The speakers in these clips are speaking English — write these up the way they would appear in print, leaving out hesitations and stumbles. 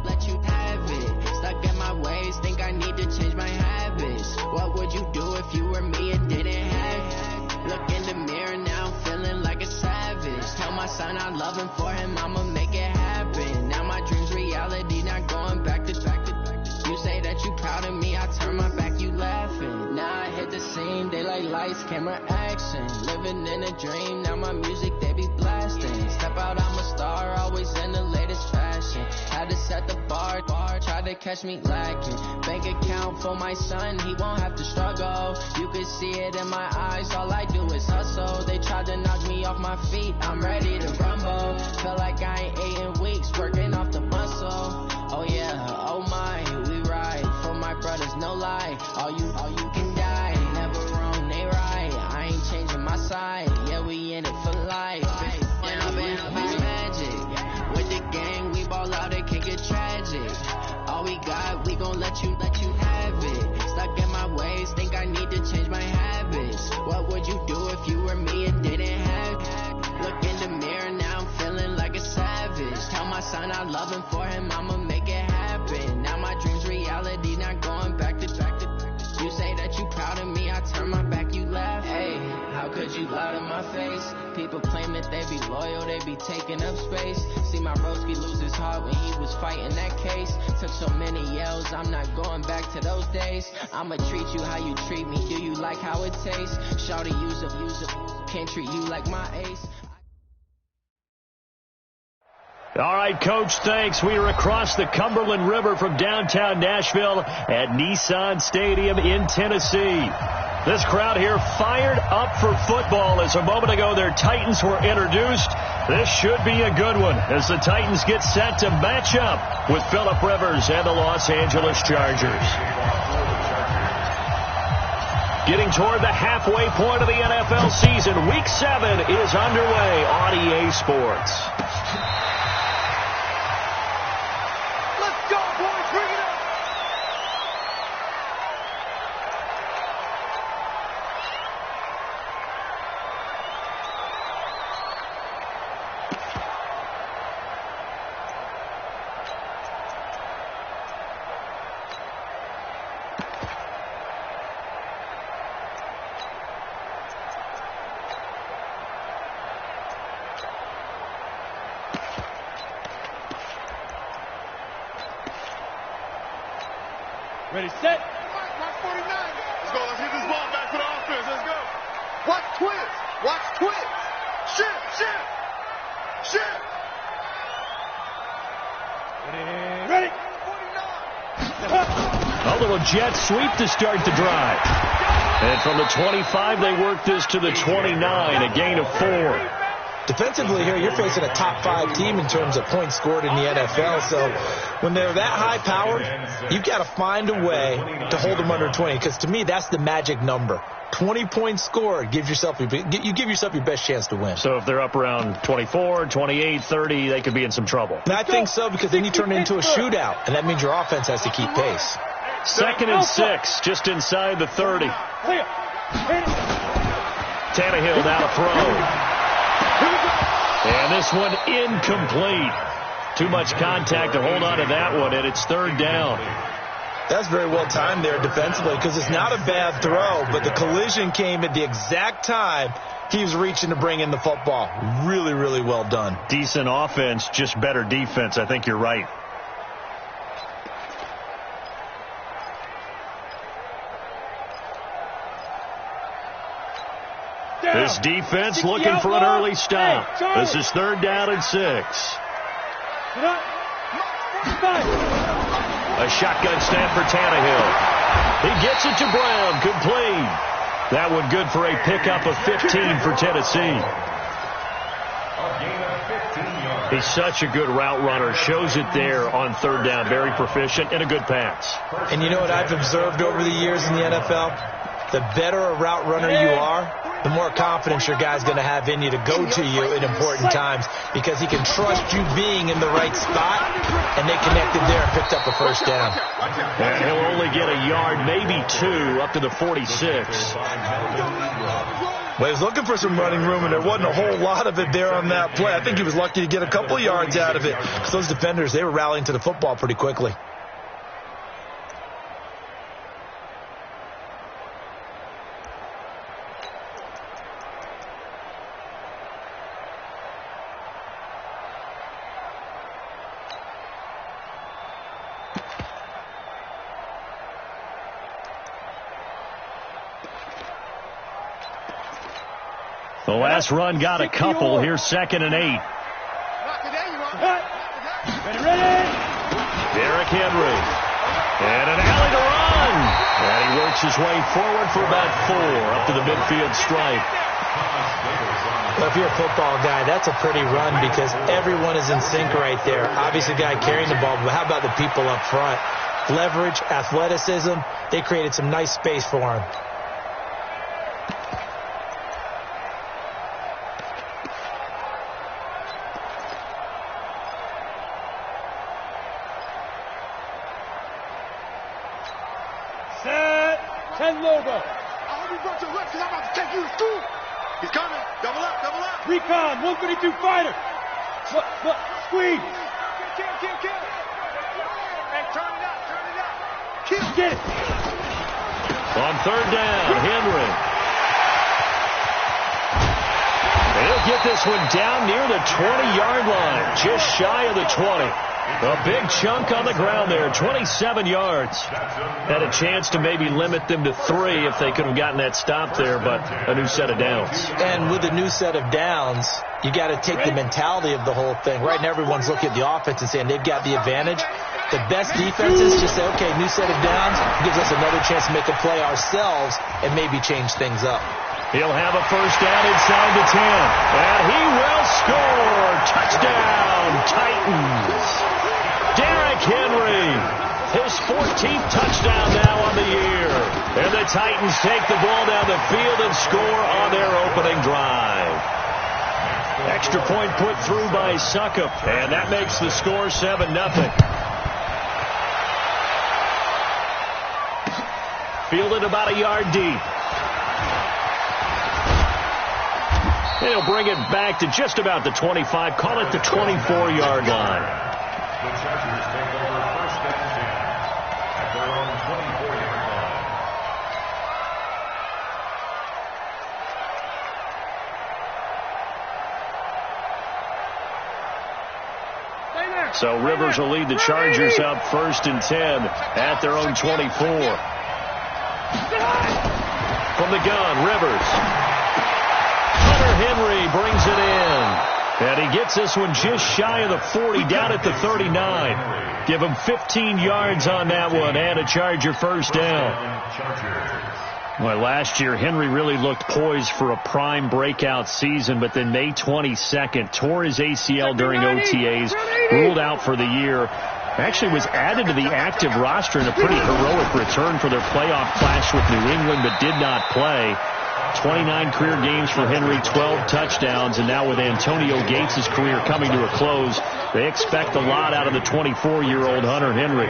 let you have it. Stuck in my ways, think I need to change my habits. What would you do if you were me and didn't have it? Look in the mirror now, I'm feeling like a savage. Tell my son I love him, for him I'ma make it happen. Now my dream's reality, not going back to. You say that you proud of me, I turn my back, you laughing. Now I hit the scene, daylight lights, camera action. Living in a dream, now my music they be blasting. Step out, I'm a star, always in the latest fashion. Had to set the bar, try to catch me lacking. Bank account for my son, he won't have to struggle. You can see it in my eyes, all I do is hustle. They tried to knock me off my feet, I'm ready to rumble. Feel like I ain't ate in weeks, working off the muscle. Oh yeah, oh my, we ride for my brothers, no lie. All you can die, never wrong, they right. I ain't changing my side, yeah, we in it for life. And I've been magic. With the gang, we ball out, it can get tragic. All we got, we gon' let you have it. Stuck in my ways, think I need to change my habits. What would you do if you were me and didn't have it? Look in the mirror, now I'm feeling like a savage. Tell my son I love him, for him I'ma make it happen. Now my dream's reality, not going back to. You say that you proud of me, I turn my back, you laugh. Hey, how could you lie to my face? People claim that they be loyal, they be taking up space. See my broski lose his heart when he was fighting that case. Took so many yells, I'm not going back to those days. I'ma treat you how you treat me, do you like how it tastes? Shawty, use up, can't treat you like my ace. All right, Coach, thanks. We are across the Cumberland River from downtown Nashville at Nissan Stadium in Tennessee. This crowd here fired up for football as a moment ago their Titans were introduced. This should be a good one as the Titans get set to match up with Phillip Rivers and the Los Angeles Chargers. Getting toward the halfway point of the NFL season, Week 7 is underway on EA Sports. Ready, set. Mark 49. Let's go. Let's hit this ball back for the offense. Let's go. Watch twins. Watch twins. Shift. Ready. 49. A little jet sweep to start the drive. And from the 25, they work this to the 29, a gain of 4. Defensively here, you're facing a top 5 team in terms of points scored in the NFL. So when they're that high-powered, you've got to find a way to hold them under 20. Because to me, that's the magic number. 20 points scored, you give yourself your best chance to win. So if they're up around 24, 28, 30, they could be in some trouble. And I think so, because then you turn it into a shootout, and that means your offense has to keep pace. 2nd and 6, just inside the 30. Tannehill down a throw. And this one incomplete. Too much contact to hold on to that one, and it's 3rd down. That's very well timed there defensively, because it's not a bad throw, but the collision came at the exact time he was reaching to bring in the football. Really, really well done. Decent offense, just better defense. I think you're right. This defense looking for an early stop. This is 3rd down and 6. A shotgun snap for Tannehill. He gets it to Brown, complete. That one good for a pickup of 15 for Tennessee. He's such a good route runner. Shows it there on 3rd down. Very proficient and a good pass. And you know what I've observed over the years in the NFL? The better a route runner you are, the more confidence your guy's going to have in you to go to you in important times, because he can trust you being in the right spot, and they connected there and picked up a 1st down. And he'll only get a yard, maybe 2, up to the 46. Well, he was looking for some running room, and there wasn't a whole lot of it there on that play. I think he was lucky to get a couple of yards out of it because those defenders, they were rallying to the football pretty quickly. The last run got a couple. Here's 2nd and 8. Ready? Derrick Henry. And an alley to run. And he works his way forward for about 4 up to the midfield stripe. Well, if you're a football guy, that's a pretty run because everyone is in sync right there. Obviously, the guy carrying the ball, but how about the people up front? Leverage, athleticism, they created some nice space for him. Logo. I hope you brought your left because I'm about to take you to school. He's coming. Double up, double up. Recon, 152 fighter. What? Squeeze. Kill. Hey, turn it up. Kill. Get it. On 3rd down, Henry. He'll get this one down near the 20-yard line, just shy of the 20. A big chunk on the ground there, 27 yards. Had a chance to maybe limit them to 3 if they could have gotten that stop there, but a new set of downs. And with a new set of downs, you got to take the mentality of the whole thing. Right now, everyone's looking at the offense and saying they've got the advantage. The best defenses just say, okay, new set of downs gives us another chance to make a play ourselves and maybe change things up. He'll have a first down inside the 10. And he will score. Touchdown, Titans. Derrick Henry, his 14th touchdown now on the year. And the Titans take the ball down the field and score on their opening drive. Extra point put through by Suckup, and that makes the score 7-0. Fielded about a yard deep. He'll bring it back to just about the 25, call it the 24-yard line. The Chargers take over 1st and 10 at their own 24-yard line. So Rivers will lead the Chargers up 1st and 10 at their own 24. From the gun, Rivers. Henry brings it in. And he gets this one just shy of the 40, down at the 39. Give him 15 yards on that one and a Charger first down. Well, last year, Henry really looked poised for a prime breakout season, but then May 22nd, tore his ACL during OTAs, ruled out for the year. Actually was added to the active roster in a pretty heroic return for their playoff clash with New England, but did not play. 29 career games for Henry, 12 touchdowns, and now with Antonio Gates' career coming to a close, they expect a lot out of the 24-year-old Hunter Henry.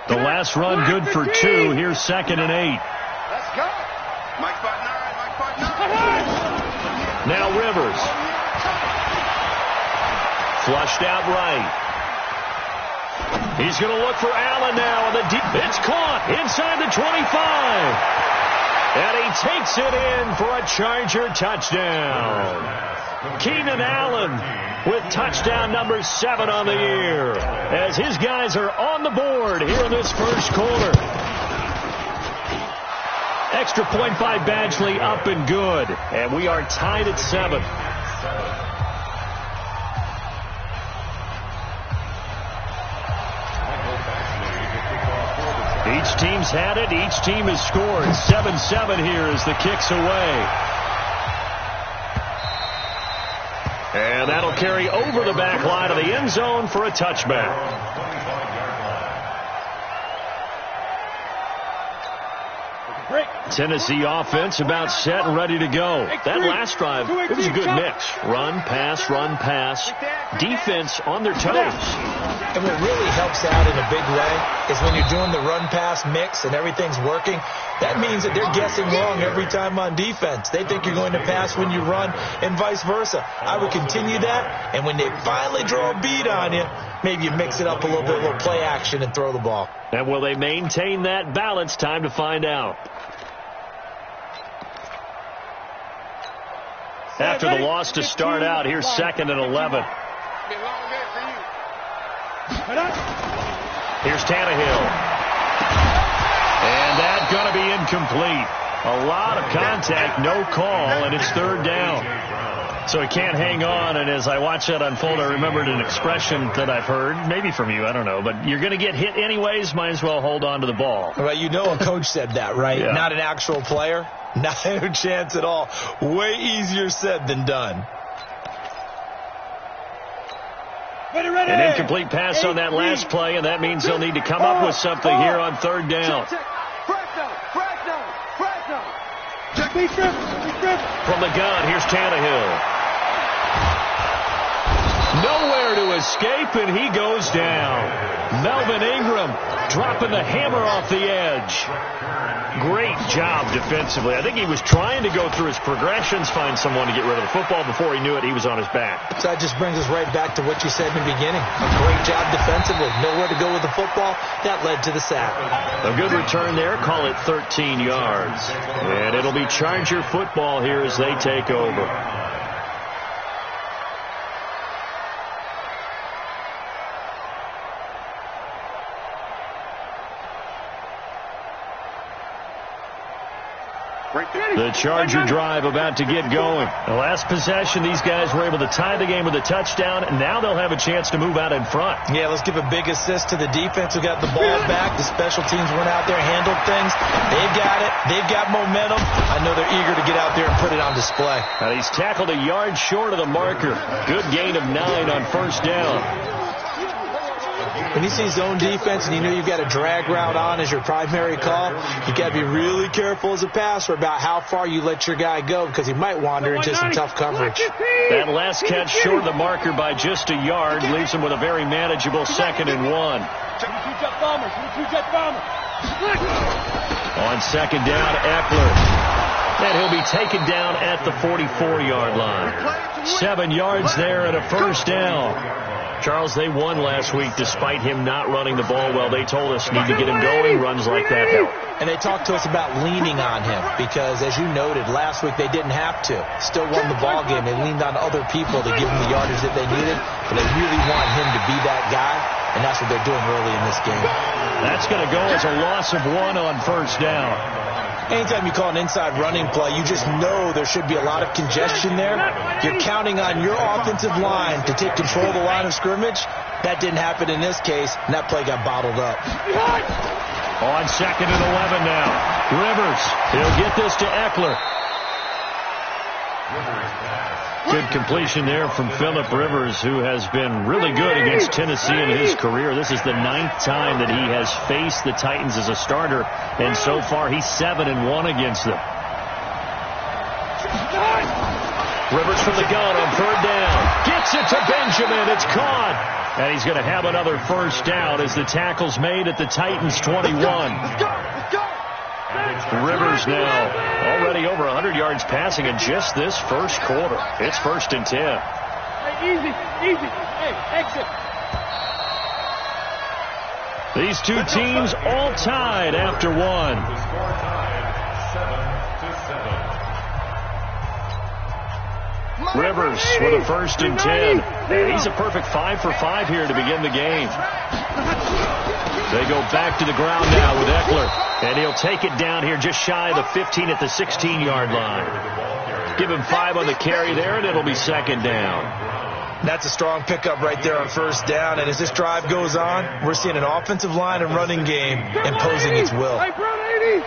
The last run good for 2. Here's 2nd and 8. Let's go. Mike spot 9. Now Rivers. Flushed out right. He's going to look for Allen now. On the deep. It's caught inside the 25. And he takes it in for a Charger touchdown. Keenan Allen with touchdown number 7 on the year. As his guys are on the board here in this first quarter. Extra point by Badgley up and good. And we are tied at 7. Each team's had it. Each team has scored. 7-7 here as the kick's away. And that'll carry over the back line of the end zone for a touchback. Tennessee offense about set and ready to go. That last drive, it was a good mix. Run, pass, defense on their toes. And what really helps out in a big way is when you're doing the run-pass mix and everything's working, that means that they're guessing wrong every time on defense. They think you're going to pass when you run and vice versa. I would continue that, and when they finally draw a beat on you, maybe you mix it up a little bit, a little play action, and throw the ball. And will they maintain that balance? Time to find out. After the loss to start out, here's 2nd and 11. Here's Tannehill. And that's going to be incomplete. A lot of contact, no call, and it's 3rd down. So he can't hang on, and as I watch that unfold, I remembered an expression that I've heard, maybe from you, I don't know, but you're going to get hit anyways, might as well hold on to the ball. Well, you know a coach said that, right? Yeah. Not an actual player. Not a chance at all. Way easier said than done. An incomplete pass on that last play, and that means they'll need to come up with something here on 3rd down. From the gun, here's Tannehill. Nowhere to escape, and he goes down. Melvin Ingram dropping the hammer off the edge. Great job defensively. I think he was trying to go through his progressions, find someone to get rid of the football. Before he knew it, he was on his back. So that just brings us right back to what you said in the beginning. A great job defensively. Nowhere to go with the football. That led to the sack. A good return there. Call it 13 yards. And it'll be Charger football here as they take over. The Charger drive about to get going. The last possession, these guys were able to tie the game with a touchdown, and now they'll have a chance to move out in front. Yeah, let's give a big assist to the defense who got the ball back. The special teams went out there, handled things. They've got it. They've got momentum. I know they're eager to get out there and put it on display. Now he's tackled a yard short of the marker. Good gain of 9 on 1st down. When you see zone defense and you know you've got a drag route on as your primary call, you got to be really careful as a passer about how far you let your guy go because he might wander into some tough coverage. That last catch short of the marker by just a yard leaves him with a very manageable 2nd and 1. On 2nd down, Eckler. And he'll be taken down at the 44-yard line. 7 yards there and a 1st down. Charles, they won last week despite him not running the ball well. They told us need to get him going. Runs like that help. And they talked to us about leaning on him because, as you noted, last week they didn't have to. Still won the ball game. They leaned on other people to give him the yardage that they needed. But they really want him to be that guy, and that's what they're doing early in this game. That's going to go as a loss of 1 on 1st down. Anytime you call an inside running play, you just know there should be a lot of congestion there. You're counting on your offensive line to take control of the line of scrimmage. That didn't happen in this case, and that play got bottled up. On 2nd and 11 now. Rivers, he'll get this to Eckler. Good completion there from Phillip Rivers, who has been really good against Tennessee in his career. This is the 9th time that he has faced the Titans as a starter, and so far he's 7-1 against them. Rivers from the gun on 3rd down. Gets it to Benjamin. It's caught. And he's going to have another 1st down as the tackle's made at the Titans 21. Rivers now already over 100 yards passing in just this 1st quarter. It's 1st and 10. Hey, easy. Hey, exit. These two teams all tied after 1. Score tied 7-7. Rivers with a 1st and 10. And he's a perfect 5 for 5 here to begin the game. They go back to the ground now with Eckler. And he'll take it down here just shy of the 15 at the 16-yard line. Give him 5 on the carry there, and it'll be 2nd down. That's a strong pickup right there on 1st down. And as this drive goes on, we're seeing an offensive line and running game imposing its will. Hey, bro, 80.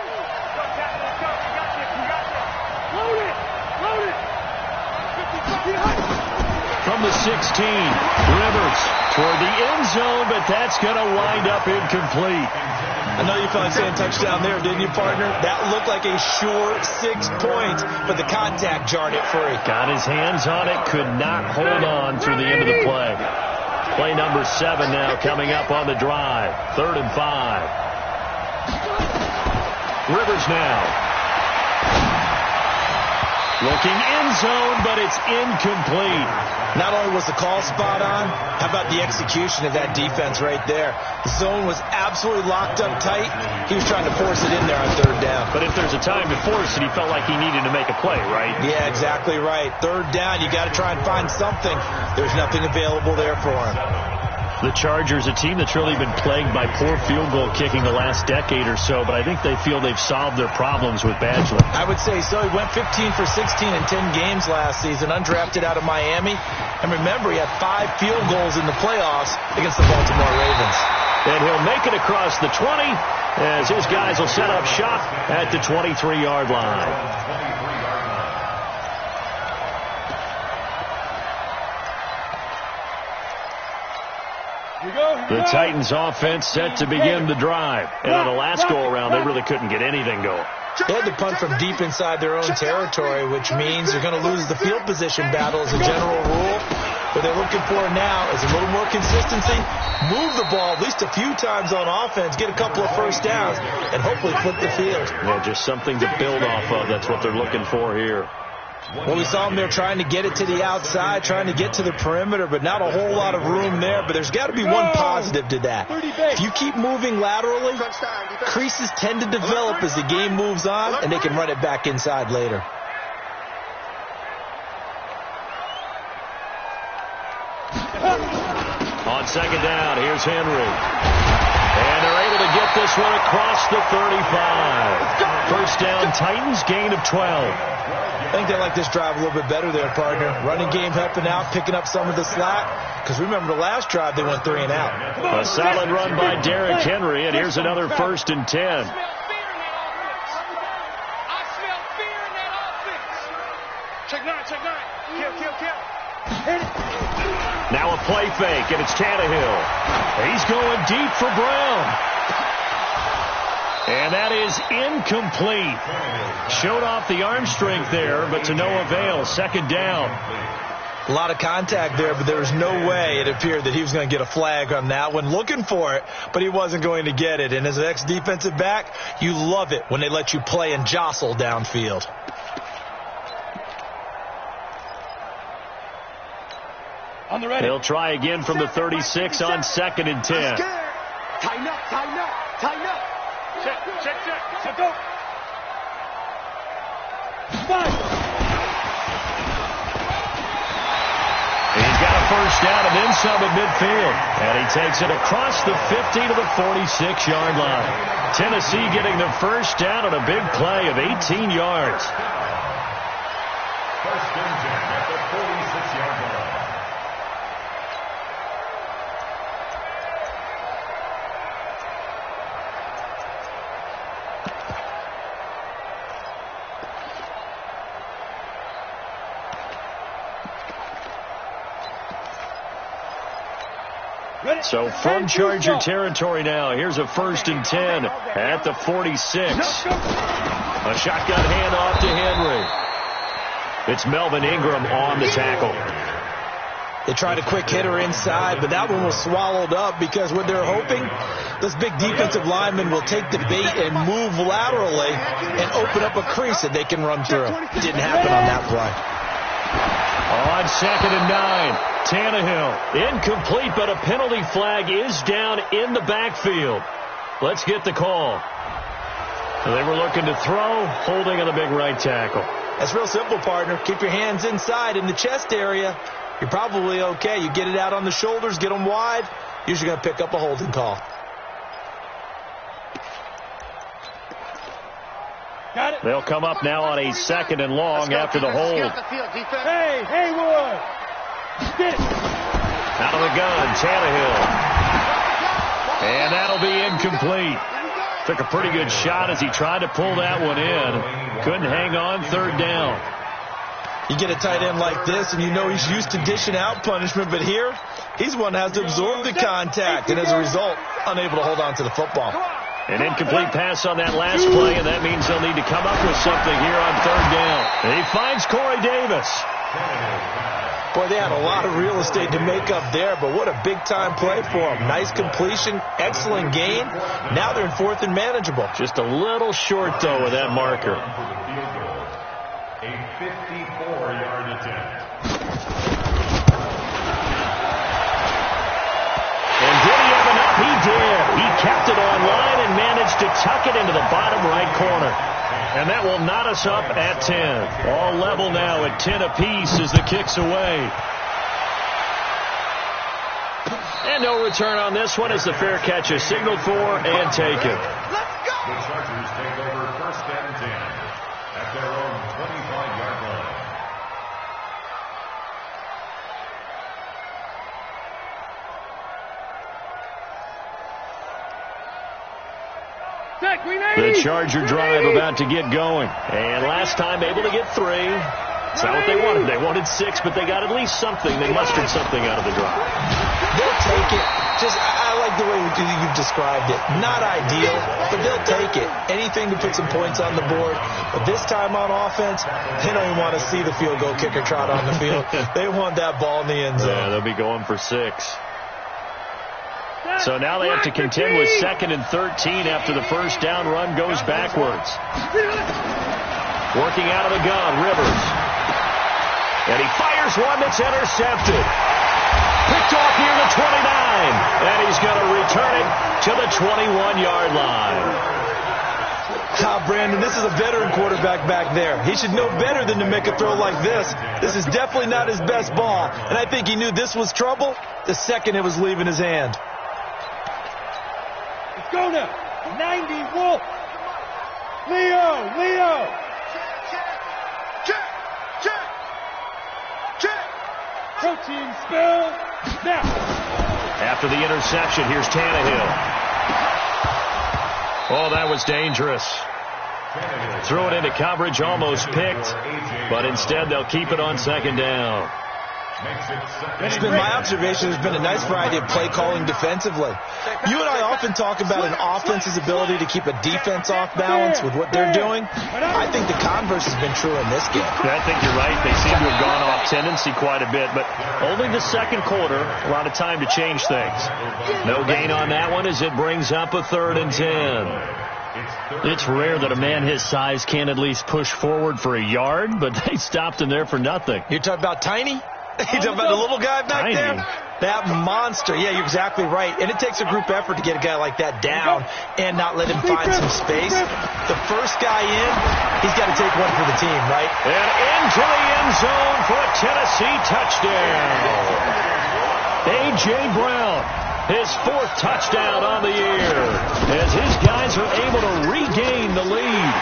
From the 16, Rivers toward the end zone, but that's going to wind up incomplete. I know you felt like saying touchdown there, didn't you, partner? That looked like a sure 6 points, but the contact jarred it free. Got his hands on it, could not hold on through the end of the play. Play number 7 now coming up on the drive. 3rd and 5. Rivers now. Looking end zone, but it's incomplete. Not only was the call spot on, how about the execution of that defense right there? The zone was absolutely locked up tight. He was trying to force it in there on 3rd down. But if there's a time to force it, he felt like he needed to make a play, right? Yeah, exactly right. 3rd down, you got to try and find something. There's nothing available there for him. The Chargers, a team that's really been plagued by poor field goal kicking the last decade or so, but I think they feel they've solved their problems with Badgley. I would say so. He went 15 for 16 in 10 games last season, undrafted out of Miami. And remember, he had 5 field goals in the playoffs against the Baltimore Ravens. And he'll make it across the 20 as his guys will set up shop at the 23-yard line. The Titans offense set to begin the drive. And on the last go-around, they really couldn't get anything going. They had to punt from deep inside their own territory, which means they're going to lose the field position battle as a general rule. What they're looking for now is a little more consistency, move the ball at least a few times on offense, get a couple of first downs, and hopefully flip the field. Yeah, just something to build off of. That's what they're looking for here. Well, we saw them there trying to get it to the outside, trying to get to the perimeter, but not a whole lot of room there. But there's got to be one positive to that. If you keep moving laterally, creases tend to develop as the game moves on, and they can run it back inside later. On 2nd down, here's Henry. And they're able to get this one across the 35. First down, Titans, gain of 12. I think they like this drive a little bit better there, partner. Running game helping out, picking up some of the slack. Because remember the last drive, they went 3 and out. A solid run by Derrick Henry, and here's another 1st and 10. I smell fear in that offense. Check 9. Kill. Now a play fake, and it's Tannehill. He's going deep for Brown. And that is incomplete. Showed off the arm strength there, but to no avail. 2nd down. A lot of contact there, but there was no way it appeared that he was going to get a flag on that one. Looking for it, but he wasn't going to get it. And as an ex-defensive back, you love it when they let you play and jostle downfield. On the ready. He'll try again from the 36 on 2nd and 10. Tighten up. Check. Go. 5. He's got a first down and then some at midfield. And he takes it across the 50 to the 46-yard line. Tennessee getting the first down on a big play of 18 yards. First and 10 at the 46-yard line. So from Charger territory now, here's a 1st and 10 at the 46. A shotgun handoff to Henry. It's Melvin Ingram on the tackle. They tried a quick hitter inside, but that one was swallowed up because what they're hoping, this big defensive lineman will take the bait and move laterally and open up a crease that they can run through. It didn't happen on that play. On 2nd and 9, Tannehill. Incomplete, but a penalty flag is down in the backfield. Let's get the call. They were looking to throw, holding on the big right tackle. That's real simple, partner. Keep your hands inside in the chest area. You're probably okay. You get it out on the shoulders, get them wide, usually going to pick up a holding call. Got it. They'll come up now on a 2nd and long after the hold. Hey, Haywood. Get it. Out of the gun, Tannehill. And that'll be incomplete. Took a pretty good shot as he tried to pull that one in. Couldn't hang on. 3rd down. You get a tight end like this, and you know he's used to dishing out punishment, but here, he's one that has to absorb the contact, and as a result, unable to hold on to the football. An incomplete pass on that last play, and that means they'll need to come up with something here on third down. And he finds Corey Davis. Boy, they had a lot of real estate to make up there, but what a big-time play for them. Nice completion, excellent gain. Now they're in fourth and manageable. Just a little short, though, with that marker. A 54-yard attempt. And did he have enough? He did. He kept it on line and managed to tuck it into the bottom right corner. And that will knot us up at 10. All level now at 10 apiece as the kick's away. And no return on this one as the fair catch is signaled for and taken. Let's go! The Chargers take over first and 10 at their own 25-yard line. The Charger drive about to get going. And last time able to get 3. That's not what they wanted. They wanted 6, but they got at least something. They mustered something out of the drive. They'll take it. I like the way you've described it. Not ideal, but they'll take it. Anything to put some points on the board. But this time on offense, they don't even want to see the field goal kicker trot on the field. They want that ball in the end zone. Yeah, they'll be going for 6. So now they have to contend with 2nd and 13 after the first down run goes backwards. Working out of the gun, Rivers. And he fires one that's intercepted. Picked off near the 29. And he's going to return it to the 21-yard line. Brandon, this is a veteran quarterback back there. He should know better than to make a throw like this. This is definitely not his best ball. And I think he knew this was trouble the second it was leaving his hand. Let's go now. 90, Wolf. Leo. Check. Protein spill. Now. After the interception, here's Tannehill. Oh, that was dangerous. Threw it into coverage, almost picked, but instead they'll keep it on 2nd down. It's been my observation there's been a nice variety of play calling defensively. You and I often talk about an offense's ability to keep a defense off balance with what they're doing. I think the converse has been true in this game. I think you're right. They seem to have gone off tendency quite a bit, but only the second quarter, a lot of time to change things. No gain on that one as it brings up a 3rd and 10. It's rare that a man his size can't at least push forward for a yard, but they stopped him there for nothing. You're talking about Tiny? You talking about the little guy back there? That monster. Yeah, you're exactly right. And it takes a group effort to get a guy like that down and not let him find some space. The first guy in, he's got to take one for the team, right? And into the end zone for a Tennessee touchdown. A.J. Brown, his 4th touchdown on the year, as his guys are able to regain the lead.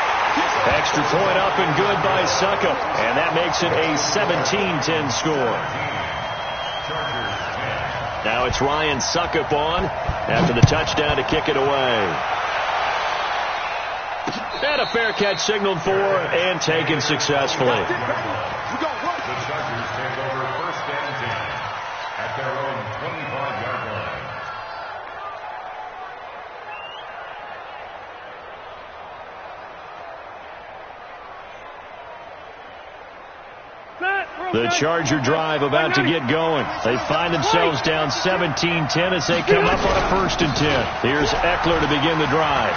Extra point up and good by Suckup, and that makes it a 17-10 score. Now it's Ryan Suckup on after the touchdown to kick it away. And a fair catch signaled for and taken successfully. The Chargers take over first and 10 at their own 25-yard line. The Charger drive about to get going. They find themselves down 17-10 as they come up on a 1st and 10. Here's Eckler to begin the drive.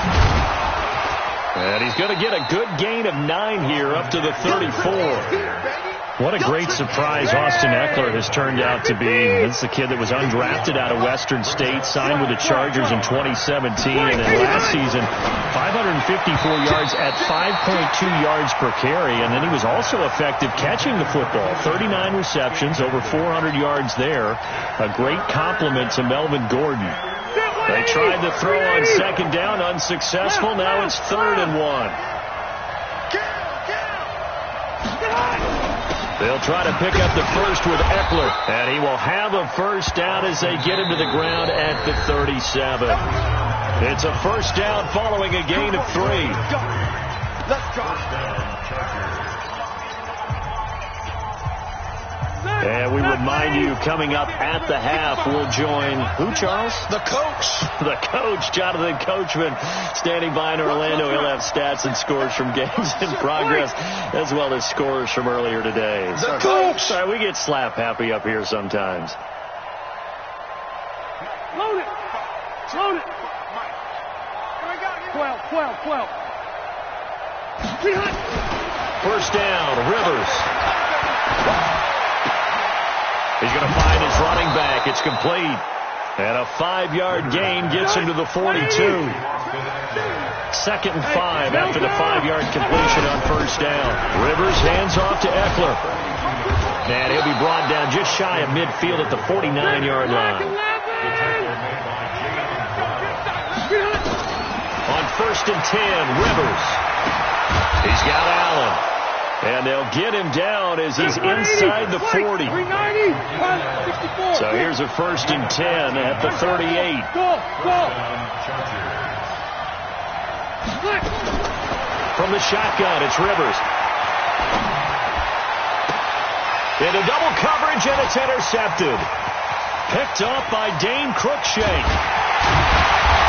And he's going to get a good gain of 9 here up to the 34. What a great surprise Austin Eckler has turned out to be. This is a kid that was undrafted out of Western State, signed with the Chargers in 2017, and then last season, 554 yards at 5.2 yards per carry, and then he was also effective catching the football. 39 receptions, over 400 yards there. A great compliment to Melvin Gordon. They tried to throw on 2nd down, unsuccessful. Now it's 3rd and 1. They'll try to pick up the first with Eckler, and he will have a first down as they get him to the ground at the 37. It's a first down following a gain of 3. Let's go. And we And mind you, coming up at the half, we'll join who, Charles? The coach. The coach, Jonathan Coachman, standing by in Orlando. He'll have stats and scores from games in progress, as well as scores from earlier today. The coach. Sorry, we get slap happy up here sometimes. Load it. Load it. 12. First down, Rivers. He's going to find his running back. It's complete. And a 5-yard gain gets him to the 42. 2nd and 5 after the 5-yard completion on first down. Rivers hands off to Eckler. And he'll be brought down just shy of midfield at the 49-yard line. On 1st and 10, Rivers. He's got Allen. And they'll get him down as he's inside the 40. So here's a 1st and 10 at the 38. From the shotgun, it's Rivers. Into double coverage, and it's intercepted. Picked off by Dane Cruikshank.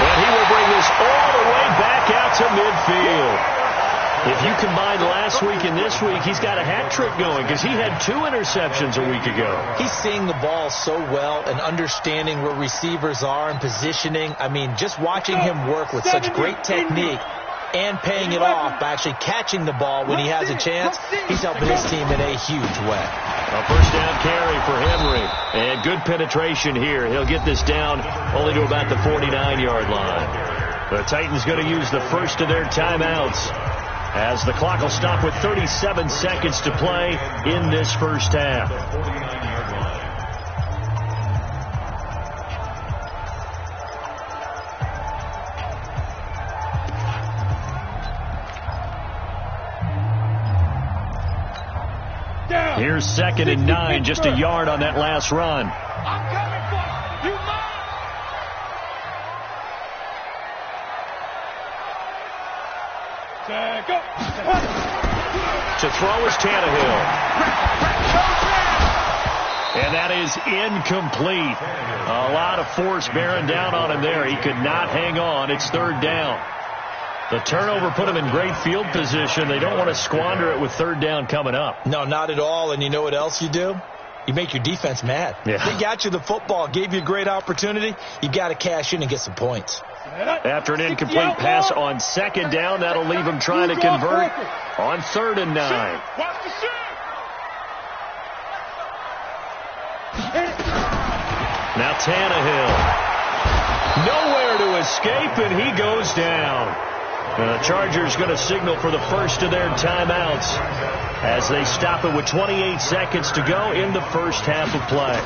And he will bring this all the way back out to midfield. If you combine last week and this week, he's got a hat trick going because he had 2 interceptions a week ago. He's seeing the ball so well and understanding where receivers are and positioning. I mean, just watching him work with such great technique and paying it off by actually catching the ball when he has a chance, he's helping his team in a huge way. A first down carry for Henry. And good penetration here. He'll get this down only to about the 49-yard line. The Titans going to use the first of their timeouts, as the clock will stop with 37 seconds to play in this first half. Here's 2nd and 9, just a yard on that last run. I'm coming for you. Go. To throw is Tannehill. And that is incomplete. A lot of force bearing down on him there. He could not hang on. It's 3rd down. The turnover put him in great field position. They don't want to squander it with 3rd down coming up. No, not at all. And you know what else you do? You make your defense mad. Yeah. They got you the football, gave you a great opportunity. You got to cash in and get some points. After an incomplete pass on 2nd down, that'll leave him trying to convert on 3rd and 9. Watch the shot. Now Tannehill. Nowhere to escape, and he goes down. The Chargers going to signal for the first of their timeouts as they stop it with 28 seconds to go in the first half of play.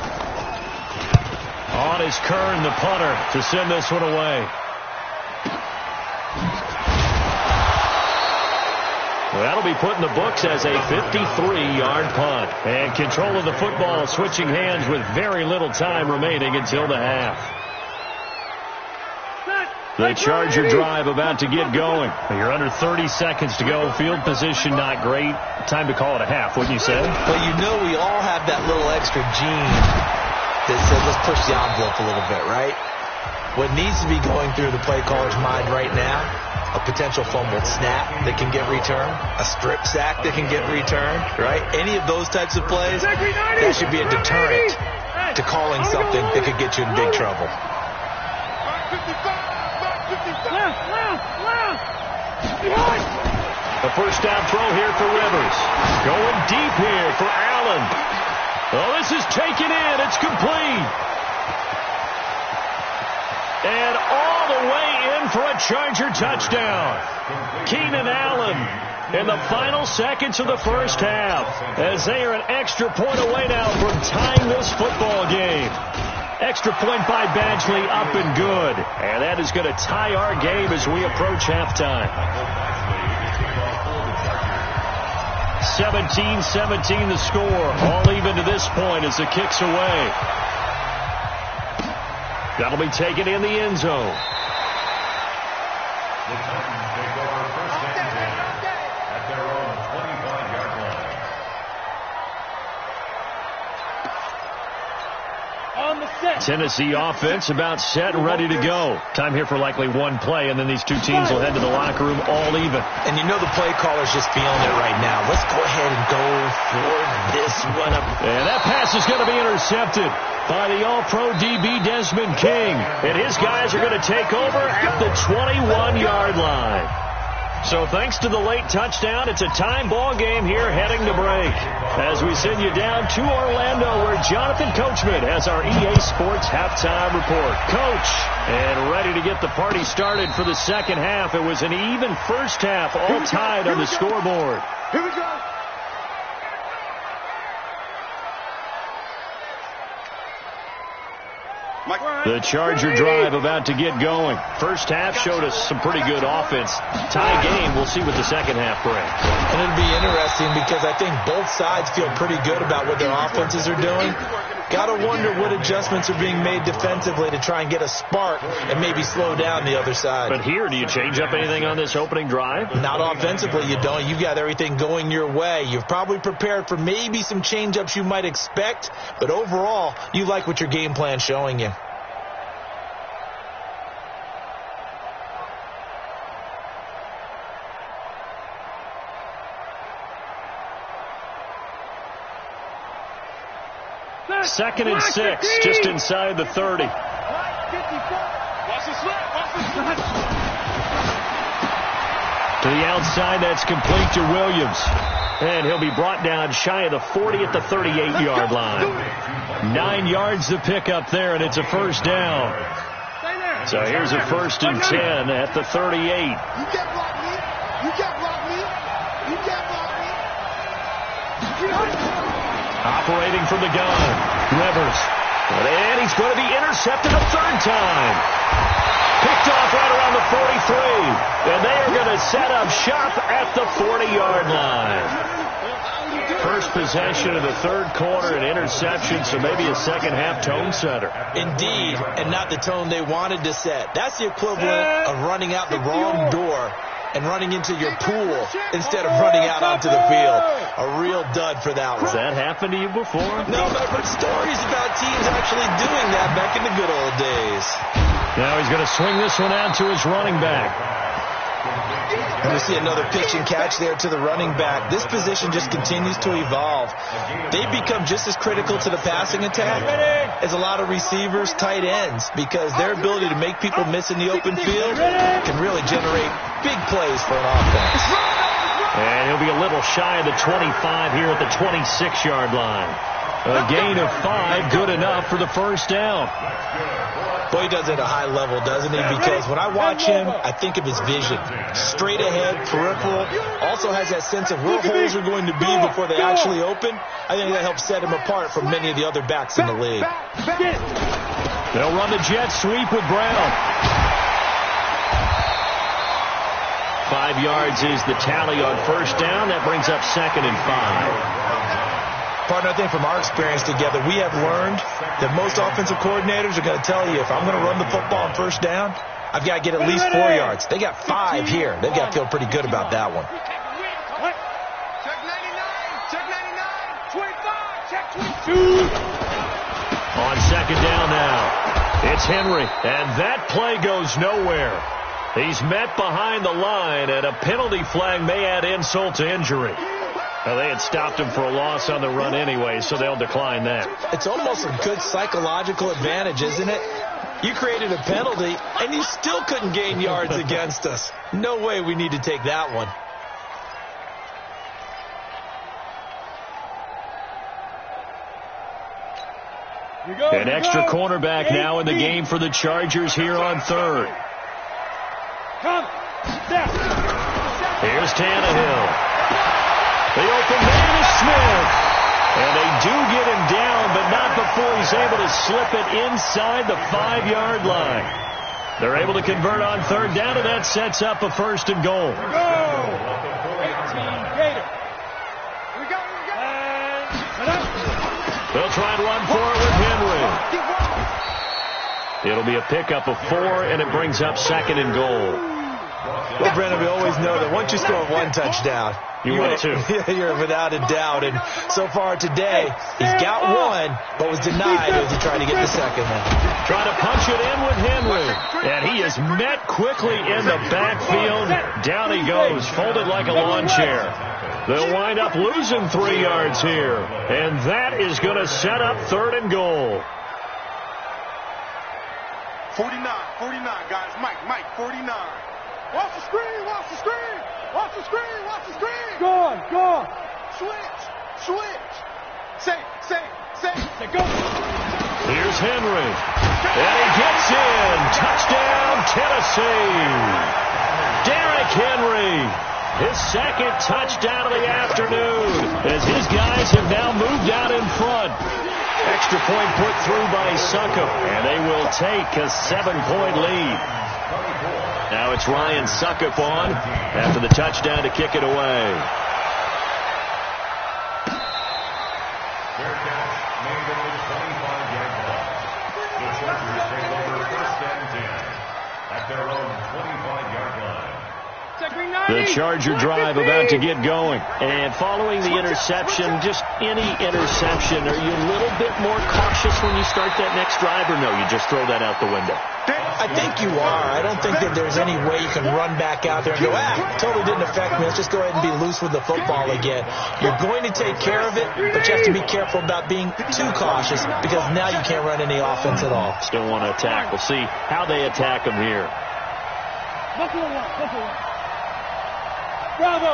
On is Kern, the punter, to send this one away. That'll be put in the books as a 53-yard punt. And control of the football switching hands with very little time remaining until the half. The Charger drive about to get going. You're under 30 seconds to go. Field position not great. Time to call it a half, wouldn't you say? Well, you know we all have that little extra gene that says let's push the envelope a little bit, right? What needs to be going through the play caller's mind right now, a potential fumbled snap that can get returned, a strip sack that can get returned, right? Any of those types of plays, that should be a deterrent to calling something that could get you in big trouble. The first down throw here for Rivers. Going deep here for Allen. Oh, this is taken in. It's complete. And all the way in for a Charger touchdown. Keenan Allen in the final seconds of the first half, as they are an extra point away now from tying this football game. Extra point by Badgley, up and good. And that is going to tie our game as we approach halftime. 17-17 the score. All even to this point as the kick's away. That'll be taken in the end zone. The Titans take over first and 10 at their own 25-yard line. Tennessee offense about set and ready to go. Time here for likely one play, and then these two teams will head to the locker room all even. And you know the play caller's just feeling it right now. Let's go ahead and go for this one. And that pass is going to be intercepted by the All-Pro DB Desmond King. And his guys are going to take over at the 21-yard line. So thanks to the late touchdown, it's a time ball game here heading to break. As we send you down to Orlando, where Jonathan Coachman has our EA Sports halftime report. Coach, and ready to get the party started for the second half. It was an even first half, all tied on the scoreboard. Here we go. The Charger drive about to get going. First half showed us some pretty good offense. Tie game. We'll see what the second half brings. And it'll be interesting because I think both sides feel pretty good about what their offenses are doing. Got to wonder what adjustments are being made defensively to try and get a spark and maybe slow down the other side. But here, do you change up anything on this opening drive? Not offensively, you don't. You've got everything going your way. You've probably prepared for maybe some change-ups you might expect, but overall, you like what your game plan's showing you. Second and 6, just inside the 30. Watch the slip. To the outside, that's complete to Williams. And he'll be brought down shy of the 40 at the 38-yard line. 9 yards to pick up there, and it's a first down. So here's a 1st and 10 at the 38. You can't block me. You can't block me. You can't block me. Operating from the gun, Rivers. And he's going to be intercepted a third time. Picked off right around the 43. And they are going to set up shop at the 40-yard line. First possession of the third quarter, an interception, so maybe a second-half tone setter. Indeed, and not the tone they wanted to set. That's the equivalent of running out the wrong door and running into your pool instead of running out onto the field. A real dud for that one. Has that happened to you before? No, but I've heard stories about teams actually doing that back in the good old days. Now he's going to swing this one out to his running back. And we see another pitch and catch there to the running back. This position just continues to evolve. They become just as critical to the passing attack as a lot of receivers, tight ends, because their ability to make people miss in the open field can really generate big plays for an offense. And he'll be a little shy of the 25 here at the 26-yard line. A gain of 5, good enough for the first down. Boy, he does it at a high level, doesn't he? Because when I watch him, I think of his vision. Straight ahead, peripheral. Also has that sense of where holes are going to be before they actually open. I think that helps set him apart from many of the other backs in the league. They'll run the jet sweep with Brown. 5 yards is the tally on first down. That brings up 2nd and 5. Partner, I think from our experience together, we have learned that most offensive coordinators are going to tell you, if I'm going to run the football on first down, I've got to get at least 4 yards. They got 5 here. They've got to feel pretty good about that one. Check 99, check 25, check 22. On second down now, it's Henry, and that play goes nowhere. He's met behind the line, and a penalty flag may add insult to injury. Well, they had stopped him for a loss on the run anyway, so they'll decline that. It's almost a good psychological advantage, isn't it? You created a penalty, and you still couldn't gain yards against us. No way we need to take that one. An extra cornerback now in the game for the Chargers here on third. Here's Tannehill. The open man is Smith. And they do get him down, but not before he's able to slip it inside the 5-yard line. They're able to convert on third down, and that sets up a 1st and goal. They'll try and run for it with Henry. It'll be a pickup of 4, and it brings up 2nd and goal. Well, Brennan, we always know that once you score one touchdown, You would too. You're without a doubt. And so far today, he's got one, but was denied as he tried to get the second one. Trying to punch it in with Henry. And he is met quickly in the backfield. Down he goes, folded like a lawn chair. They'll wind up losing 3 yards here. And that is going to set up 3rd and goal. 49, guys. Mike, 49. Watch the screen, watch the screen. Watch the screen, watch the screen. Go on. Switch. Say, go. Here's Henry. And he gets in. Touchdown, Tennessee. Derrick Henry. His 2nd touchdown of the afternoon as his guys have now moved out in front. Extra point put through by Succop, and they will take a 7-point lead. Now it's Ryan Succop on after the touchdown to kick it away. Fair catch made at the 25-yard line. The Chargers take over 1st and 10 at their own 25-yard line. The Charger drive about to get going. And following the interception, just any interception, are you a little bit more cautious when you start that next drive, or no, you just throw that out the window? I think you are. I don't think that there's any way you can run back out there and go, totally didn't affect me. Let's just go ahead and be loose with the football again. You're going to take care of it, but you have to be careful about being too cautious because now you can't run any offense at all. Still want to attack. We'll see how they attack them here. Bravo.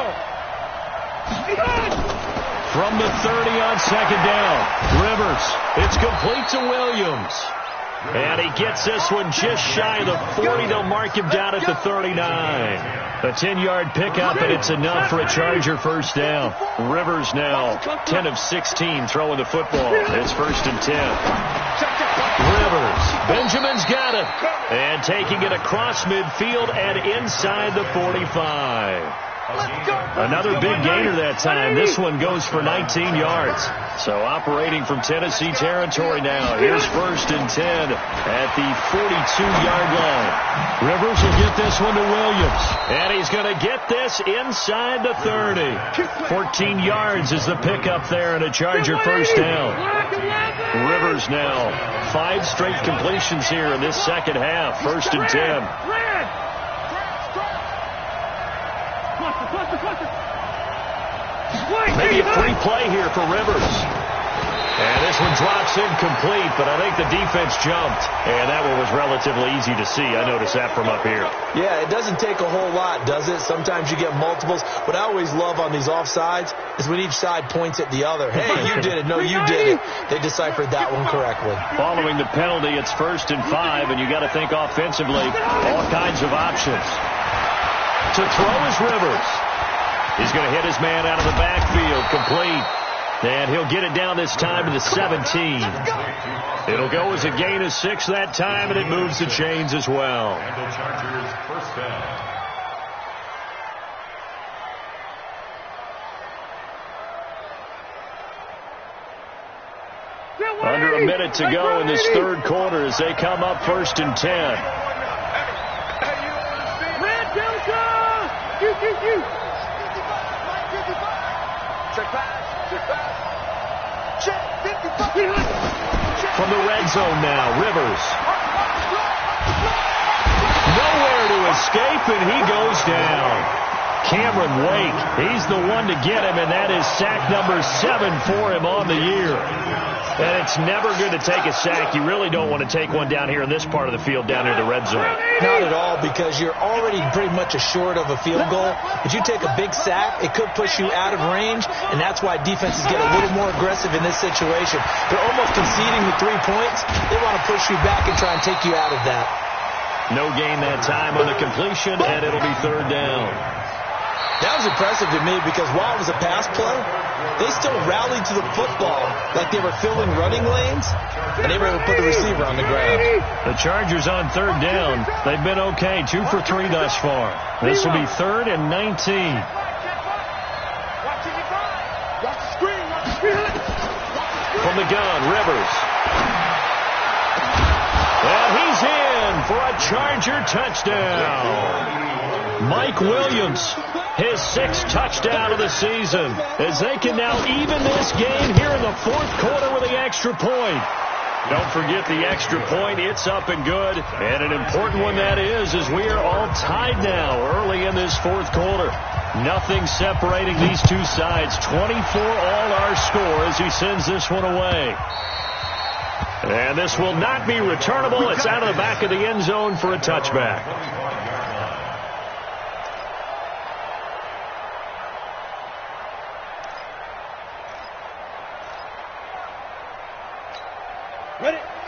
From the 30 on 2nd down, Rivers. It's complete to Williams. And he gets this one just shy of the 40. They'll mark him down at the 39. A 10-yard pickup, and it's enough for a Charger 1st down. Rivers now 10 of 16 throwing the football. It's 1st and 10. Rivers. Benjamin's got it. And taking it across midfield and inside the 45. Another big gainer that time. This one goes for 19 yards. So operating from Tennessee territory now. Here's 1st and 10 at the 42-yard line. Rivers will get this one to Williams. And he's going to get this inside the 30. 14 yards is the pickup there and a Charger 1st down. Rivers now 5 straight completions here in this 2nd half. 1st and 10. Maybe a free play here for Rivers. And this one drops incomplete, but I think the defense jumped. And that one was relatively easy to see. I noticed that from up here. Yeah, it doesn't take a whole lot, does it? Sometimes you get multiples. What I always love on these offsides is when each side points at the other. Hey, you did it. No, you did it. They deciphered that one correctly. Following the penalty, it's 1st and 5, and you got to think offensively. All kinds of options. To throw is Rivers. He's going to hit his man out of the backfield, complete. And he'll get it down this time to the 17. It'll go as a gain of 6 that time, and it moves the chains as well. And the Chargers 1st down. Under a minute to go in this 3rd quarter as they come up 1st and 10. From the red zone now, Rivers. Nowhere to escape, and he goes down. Cameron Wake, he's the one to get him, and that is sack number 7 for him on the year. And it's never good to take a sack. You really don't want to take one down here in this part of the field, down near the red zone. Not at all, because you're already pretty much assured of a field goal. If you take a big sack, it could push you out of range, and that's why defenses get a little more aggressive in this situation. They're almost conceding the 3 points. They want to push you back and try and take you out of that. No gain that time on the completion, and it'll be 3rd down. That was impressive to me because while it was a pass play, they still rallied to the football like they were filling running lanes, and they were able to put the receiver on the ground. The Chargers on 3rd down. They've been okay, 2 for 3 thus far. This will be 3rd and 19. From the gun, Rivers. And he's in for a Charger touchdown. Mike Williams his 6th touchdown of the season, as they can now even this game here in the 4th quarter with the extra point. Don't forget the extra point. It's up and good. And an important one that is, as we are all tied now early in this 4th quarter. Nothing separating these two sides. 24 all our score as he sends this one away. And this will not be returnable. It's out of the back of the end zone for a touchback.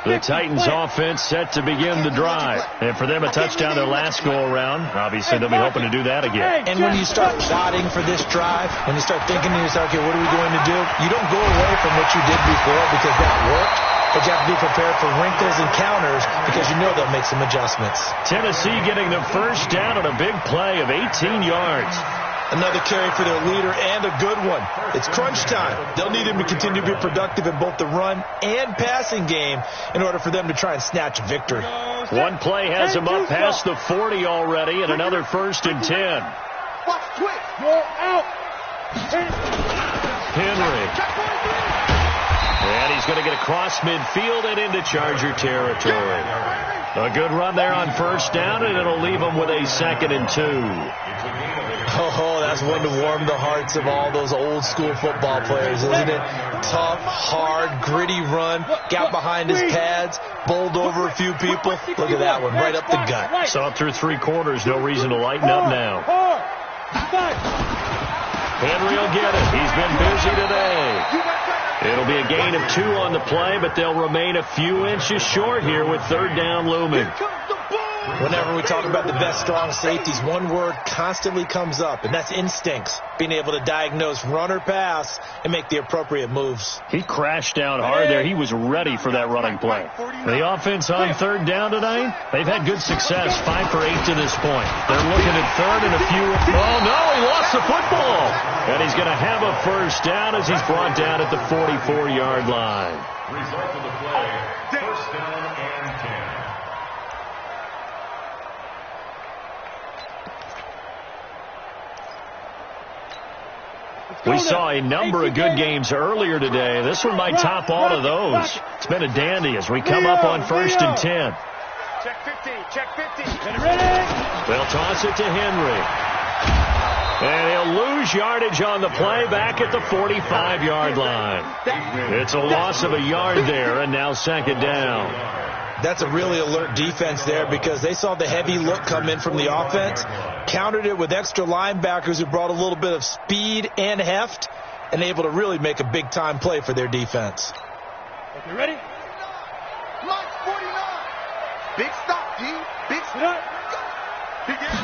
The Titans offense set to begin the drive. And for them, a touchdown their last go-around. Obviously, they'll be hoping to do that again. And when you start plotting for this drive, when you start thinking to yourself, okay, what are we going to do? You don't go away from what you did before because that worked. But you have to be prepared for wrinkles and counters because you know they'll make some adjustments. Tennessee getting the first down on a big play of 18 yards. Another carry for their leader and a good one. It's crunch time. They'll need him to continue to be productive in both the run and passing game in order for them to try and snatch a victory. One play has him up past the 40 already, and another 1st and 10. Watch quick. Go out. Henry. And he's going to get across midfield and into Charger territory. A good run there on 1st down, and it'll leave him with a 2nd and 2. Oh, that's one to warm the hearts of all those old school football players, isn't it? Tough, hard, gritty run, got behind his pads, bowled over a few people. Look at that one, right up the gut. Saw through 3 quarters, no reason to lighten up now. Henry will get it. He's been busy today. It'll be a gain of 2 on the play, but they'll remain a few inches short here with 3rd down looming. Whenever we talk about the best strong safeties, one word constantly comes up, and that's instincts. Being able to diagnose run or pass and make the appropriate moves. He crashed down hard there. He was ready for that running play. The offense on 3rd down tonight, they've had good success, 5 for 8 to this point. They're looking at 3rd and a few. Oh, no, he lost the football. And he's going to have a 1st down as he's brought down at the 44-yard line. Result of the play, 1st down and 10. We saw a number of good games earlier today. This one might top all of those. It's been a dandy as we come up on 1st and 10. Check 50. Check 50. They'll toss it to Henry. And he'll lose yardage on the play back at the 45-yard line. It's a loss of a yard there, and now 2nd down. That's a really alert defense there because they saw the heavy look come in from the offense, countered it with extra linebackers who brought a little bit of speed and heft, and able to really make a big-time play for their defense. Okay, ready? Line 49. Big stop, D. Big stop.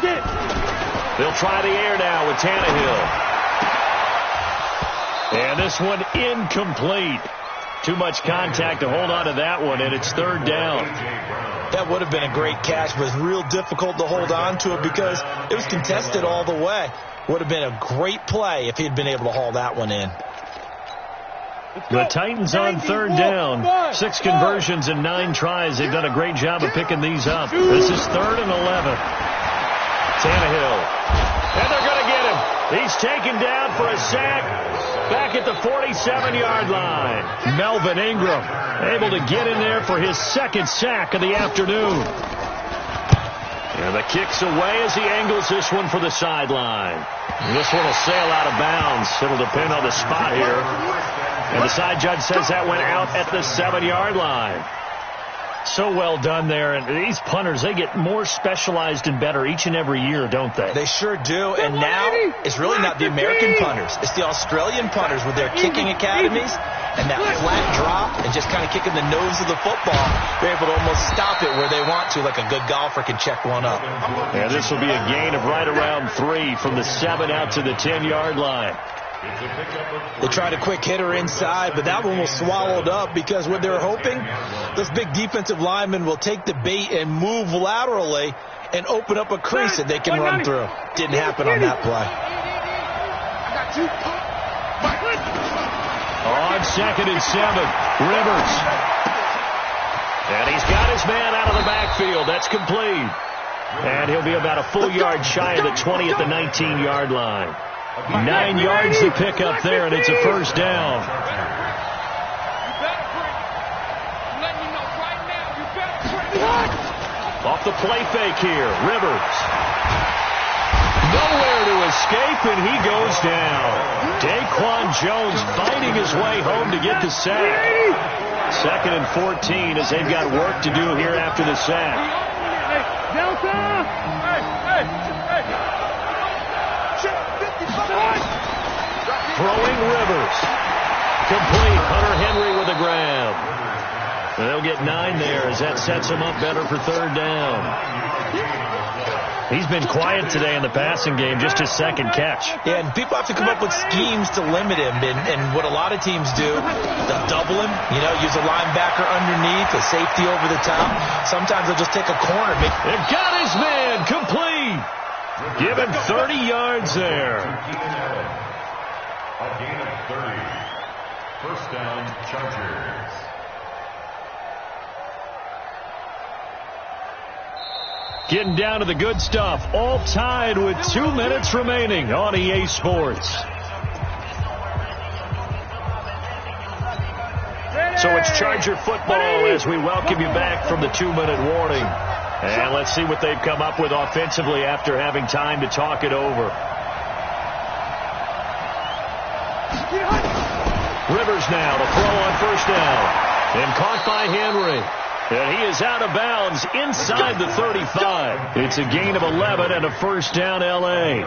Get it. They'll try the air now with Tannehill. And this one incomplete. Too much contact to hold on to that one, and it's 3rd down. That would have been a great catch, but it's real difficult to hold on to it because it was contested all the way. Would have been a great play if he'd been able to haul that one in. The Titans on 3rd down. 6 conversions and 9 tries. They've done a great job of picking these up. This is 3rd and 11. Tannehill. And they're going to get him. He's taken down for a sack back at the 47-yard line. Melvin Ingram able to get in there for his 2nd sack of the afternoon. And the kick's away as he angles this one for the sideline. This one will sail out of bounds. It'll depend on the spot here. And the side judge says that went out at the 7-yard line. So well done there. And these punters, they get more specialized and better each and every year, don't they? They sure do. And now it's really not the American punters. It's the Australian punters with their kicking academies and that flat drop and just kind of kicking the nose of the football. They're able to almost stop it where they want to, like a good golfer can check one up. And this will be a gain of right around 3 from the 7 out to the 10-yard line. They tried a quick hitter inside, but that one was swallowed up because what they're hoping, those big defensive linemen will take the bait and move laterally and open up a crease that they can run through. Didn't happen on that play. On 2nd and 7, Rivers. And he's got his man out of the backfield. That's complete. And he'll be about a full yard shy of the 20 at the 19-yard line. 9 yards to pick up there, and it's a first down. Off the play fake here, Rivers. Nowhere to escape, and he goes down. Daquan Jones fighting his way home to get the sack. 2nd and 14 as they've got work to do here after the sack. Throwing Rivers. Complete. Hunter Henry with a grab. And they'll get 9 there as that sets him up better for 3rd down. He's been quiet today in the passing game, just his 2nd catch. Yeah, and people have to come up with schemes to limit him. And what a lot of teams do, they'll double him, use a linebacker underneath, a safety over the top. Sometimes they'll just take a corner. It got his man complete. Give him 30 yards there. A gain of 30. First down, Chargers. Getting down to the good stuff. All tied with 2 minutes remaining on EA Sports. So it's Charger football as we welcome you back from the 2-minute warning. And let's see what they've come up with offensively after having time to talk it over. Rivers now to throw on first down. And caught by Henry. And he is out of bounds inside the 35. It's a gain of 11 and a first down, L.A.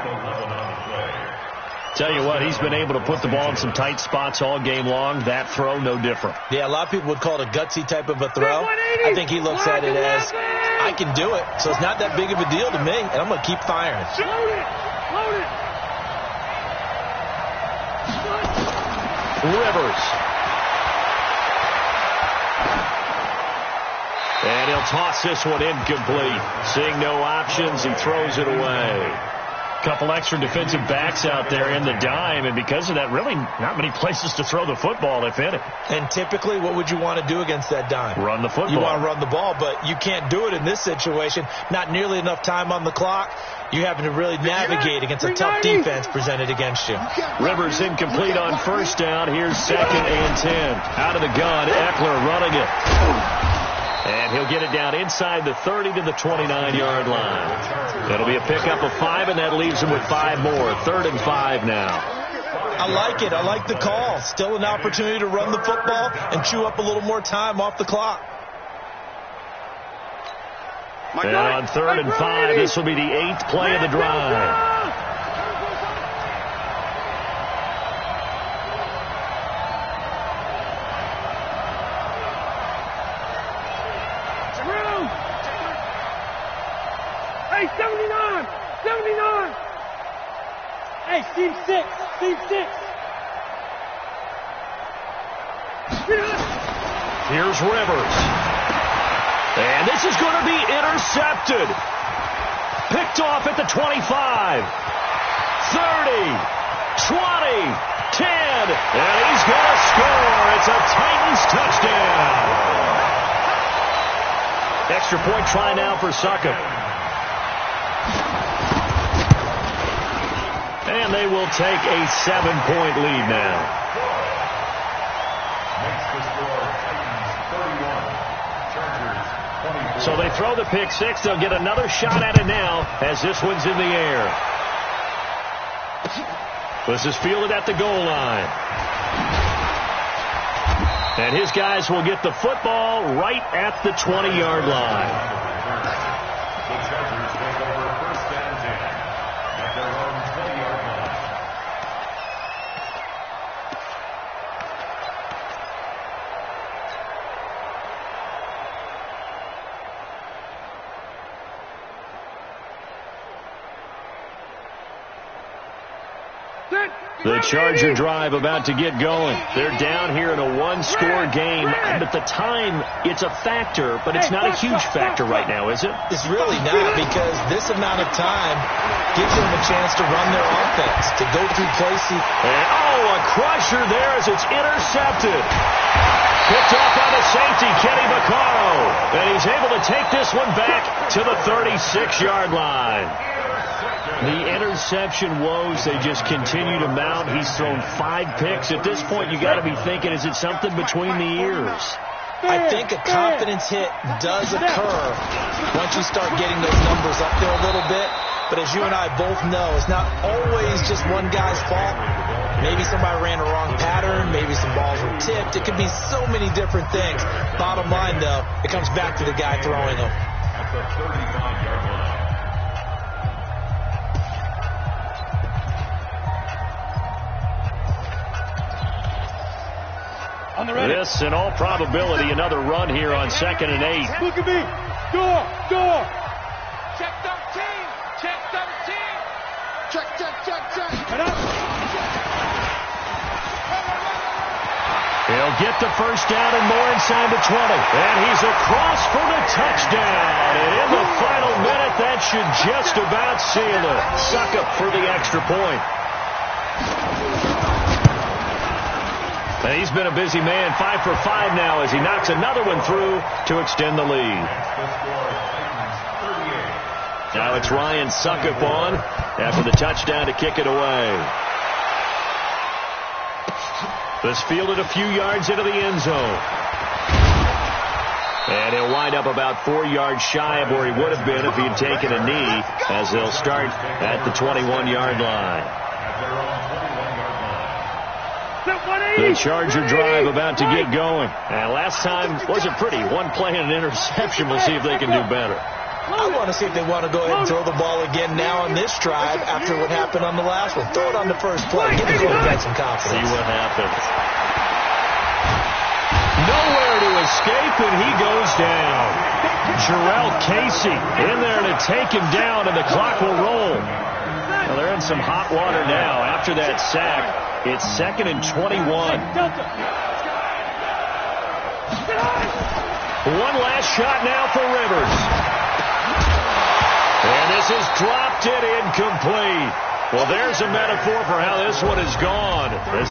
Tell you what, he's been able to put the ball in some tight spots all game long. That throw, no different. Yeah, a lot of people would call it a gutsy type of a throw. I think he looks at it as, I can do it, so it's not that big of a deal to me, and I'm going to keep firing. Rivers. And he'll toss this one incomplete. Seeing no options, he throws it away. Couple extra defensive backs out there in the dime, and because of that, really not many places to throw the football, if any. And typically, what would you want to do against that dime? Run the football. You want to run the ball, but you can't do it in this situation. Not nearly enough time on the clock. You having to really navigate against a tough defense presented against you. Rivers incomplete on first down. Here's 2nd and 10. Out of the gun, Eckler running it. And he'll get it down inside the 30 to the 29-yard line. That'll be a pickup of 5, and that leaves him with 5 more. 3rd and 5 now. I like it. I like the call. Still an opportunity to run the football and chew up a little more time off the clock. And on 3rd and 5, this will be the 8th play of the drive. Hey, 79! 79! Hey, Team 6! Team 6! Here's Rivers. And this is going to be intercepted. Picked off at the 25. 30. 20. 10. And he's going to score. It's a Titans touchdown. Extra point try now for Succop. And they will take a 7-point lead now. Makes the score Titans 31, Chargers 24. So they throw the pick six. They'll get another shot at it now as this one's in the air. This is fielded at the goal line. And his guys will get the football right at the 20-yard line. The Chargers take over first and 10 at their own 20-yard line. The Charger drive about to get going. They're down here in a one-score game. At the time, it's a factor, but it's not a huge factor right now, is it? It's really not, because this amount of time gives them a chance to run their offense, to go through places. And, a crusher there as it's intercepted. Picked off by the safety, Kenny Vaccaro. And he's able to take this one back to the 36-yard line. The interception woes, they just continue to mount. He's thrown 5 picks. At this point, you got to be thinking, is it something between the ears? I think a confidence hit does occur once you start getting those numbers up there a little bit. But as you and I both know, it's not always just one guy's fault. Maybe somebody ran a wrong pattern. Maybe some balls were tipped. It could be so many different things. Bottom line, though, it comes back to the guy throwing them. At the 35-yard line. This, in all probability, another run here on 2nd and 8. Look at me. Door. Check 13. Check 13. Check. Head up. He'll get the first down and more inside the 20. And he's across for the touchdown. And in the final minute, that should just about seal it. Suckup for the extra point. And he's been a busy man, 5 for 5 now as he knocks another one through to extend the lead. Now it's Ryan Suckup on after the touchdown to kick it away. This fielded a few yards into the end zone. And he'll wind up about 4 yards shy of where he would have been if he had taken a knee, as they'll start at the 21-yard line. The Charger drive about to get going. And last time wasn't pretty. One play and an interception. We'll see if they can do better. I want to see if they want to go ahead and throw the ball again now on this drive after what happened on the last one. Throw it on the first play. Give the quarterback some confidence. See what happens. Nowhere to escape, and he goes down. Jarrell Casey in there to take him down, and the clock will roll. Well, they're in some hot water now. After that sack, it's 2nd and 21. One last shot now for Rivers. And this is dropped it incomplete. Well, there's a metaphor for how this one has gone.